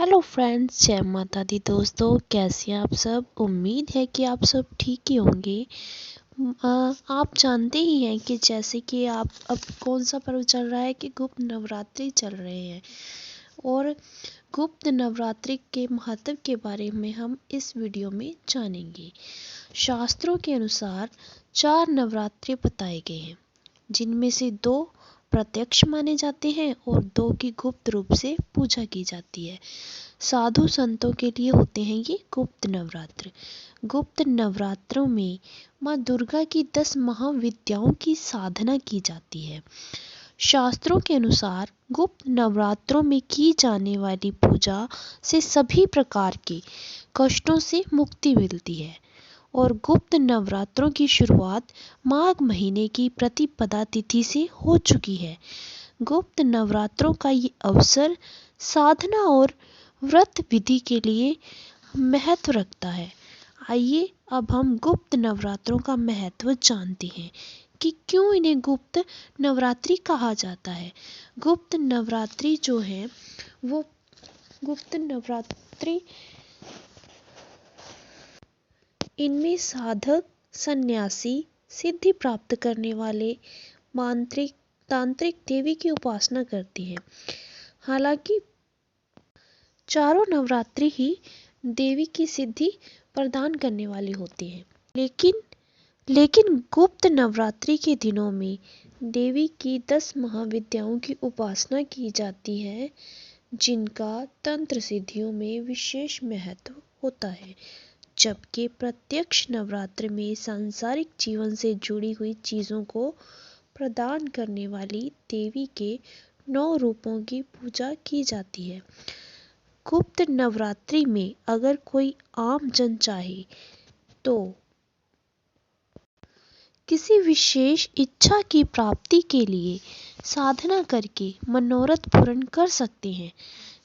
Hello friends, जय माता दी। दोस्तों, कैसे हैं आप सब? उम्मीद है कि आप सब ठीक ही होंगे। आप जानते ही हैं कि जैसे कि आप अब कौन सा पर्व चल रहा है कि गुप्त नवरात्रि चल रहे हैं और गुप्त नवरात्रि के महत्व के बारे में हम इस वीडियो में जानेंगे। शास्त्रों के अनुसार 4 नवरात्रि बताए गए हैं, जिनमें से 2 प्रत्यक्ष माने जाते हैं और 2 की गुप्त रूप से पूजा की जाती है। साधु संतों के लिए होते हैं ये गुप्त नवरात्र। गुप्त नवरात्रों में माँ दुर्गा की 10 महाविद्याओं की साधना की जाती है। शास्त्रों के अनुसार गुप्त नवरात्रों में की जाने वाली पूजा से सभी प्रकार के कष्टों से मुक्ति मिलती है और गुप्त नवरात्रों की शुरुआत माघ महीने की प्रतिपदा तिथि से हो चुकी है। गुप्त नवरात्रों का ये अवसर साधना और व्रत विधि के लिए महत्व रखता है। आइए अब हम गुप्त नवरात्रों का महत्व जानते हैं कि क्यों इन्हें गुप्त नवरात्रि कहा जाता है। गुप्त नवरात्रि जो है वो गुप्त नवरात्रि इनमें साधक, सन्यासी, सिद्धि प्राप्त करने वाले मांत्रिक, तांत्रिक देवी की उपासना करती हैं। हालांकि चारों नवरात्रि ही देवी की सिद्धि प्रदान करने वाली होती हैं, लेकिन गुप्त नवरात्रि के दिनों में देवी की 10 महाविद्याओं की उपासना की जाती है, जिनका तंत्र सिद्धियों में विशेष महत्व होता है। जबकि प्रत्यक्ष नवरात्र में सांसारिक जीवन से जुड़ी हुई चीज़ों को प्रदान करने वाली देवी के 9 रूपों की पूजा की जाती है। गुप्त नवरात्रि में अगर कोई आम जन चाहे तो किसी विशेष इच्छा की प्राप्ति के लिए साधना करके मनोरथ पूर्ण कर सकते हैं।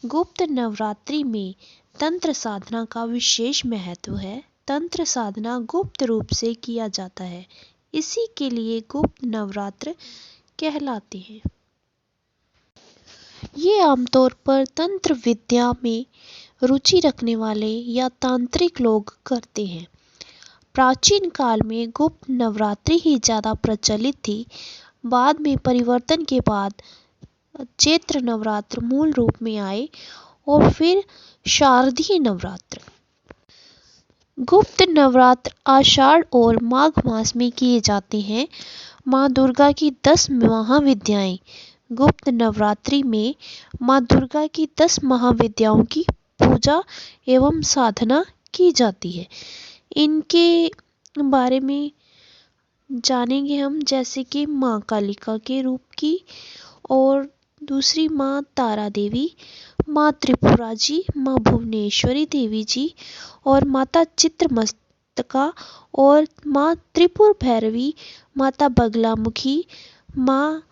गुप्त नवरात्रि में तंत्र साधना का विशेष महत्व है। तंत्र साधना गुप्त रूप से किया जाता है, इसी के लिए गुप्त नवरात्र कहलाते हैं। ये आमतौर पर तंत्र विद्या में रुचि रखने वाले या तांत्रिक लोग करते हैं। प्राचीन काल में गुप्त नवरात्रि ही ज़्यादा प्रचलित थी। बाद में परिवर्तन के बाद चैत्र नवरात्र मूल रूप में आए और फिर शारदीय नवरात्र। गुप्त नवरात्र आषाढ़ और माघ मास में किए जाते हैं। माँ दुर्गा की 10 महाविद्याएं। गुप्त नवरात्रि में माँ दुर्गा की 10 महाविद्याओं की पूजा एवं साधना की जाती है। इनके बारे में जानेंगे हम, जैसे कि माँ कालिका के रूप की, और दूसरी माँ तारा देवी, माँ त्रिपुरा जी, माँ भुवनेश्वरी देवी जी, और माता चित्रमस्तका, और माँ त्रिपुर भैरवी, माता बगलामुखी, माँ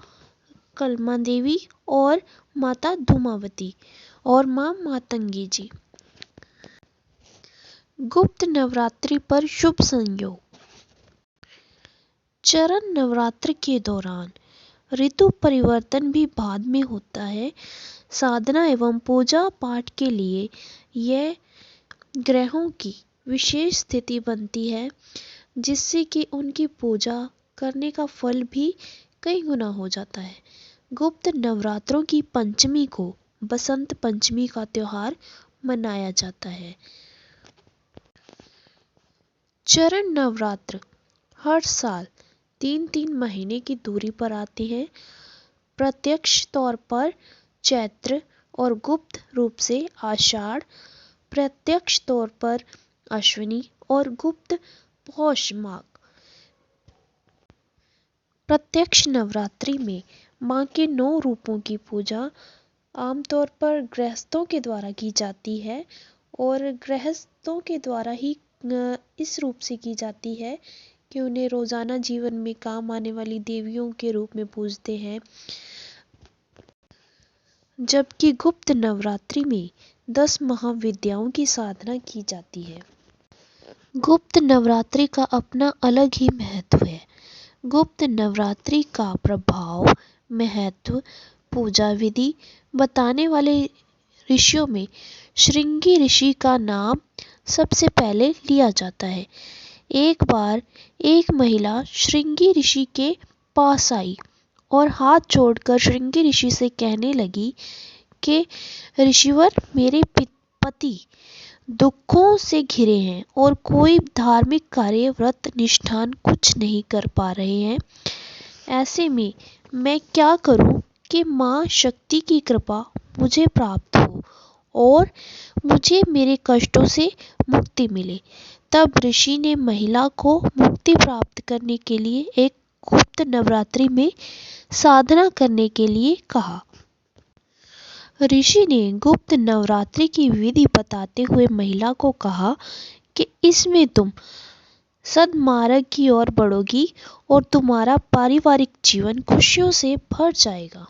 कलमा देवी, और माता धूमावती, और माँ मातंगी जी। गुप्त नवरात्रि पर शुभ संयोग। चरण नवरात्र के दौरान ऋतु परिवर्तन भी बाद में होता है। साधना एवं पूजा पाठ के लिए यह ग्रहों की विशेष स्थिति बनती है, जिससे कि उनकी पूजा करने का फल भी कई गुना हो जाता है। गुप्त नवरात्रों की पंचमी को बसंत पंचमी का त्योहार मनाया जाता है। चरण नवरात्र हर साल 3-3 महीने की दूरी पर आते हैं। प्रत्यक्ष तौर पर चैत्र और गुप्त रूप से आषाढ़, प्रत्यक्ष तौर पर अश्विनी और गुप्त पौष माघ। प्रत्यक्ष नवरात्रि में माँ के 9 रूपों की पूजा आमतौर पर गृहस्थों के द्वारा की जाती है और गृहस्थों के द्वारा ही इस रूप से की जाती है कि उन्हें रोजाना जीवन में काम आने वाली देवियों के रूप में पूजते हैं। जबकि गुप्त नवरात्रि में 10 महाविद्याओं की साधना की जाती है। गुप्त नवरात्रि का अपना अलग ही महत्व है। गुप्त नवरात्रि का प्रभाव, महत्व, पूजा विधि बताने वाले ऋषियों में श्रृंगी ऋषि का नाम सबसे पहले लिया जाता है। एक बार एक महिला श्रृंगी ऋषि के पास आई और हाथ जोड़कर श्रृंगी ऋषि से कहने लगी कि ऋषिवर, मेरे पति दुखों से घिरे हैं और कोई धार्मिक कार्य, व्रत, निष्ठान कुछ नहीं कर पा रहे हैं। ऐसे में मैं क्या करूं कि माँ शक्ति की कृपा मुझे प्राप्त हो और मुझे मेरे कष्टों से मुक्ति मिले। तब ऋषि ने महिला को मुक्ति प्राप्त करने के लिए एक गुप्त नवरात्रि में साधना करने के लिए कहा। ऋषि ने गुप्त नवरात्रि की विधि बताते हुए महिला को कहा कि इसमें तुम सद्मार्ग की ओर बढ़ोगी और तुम्हारा पारिवारिक जीवन खुशियों से भर जाएगा।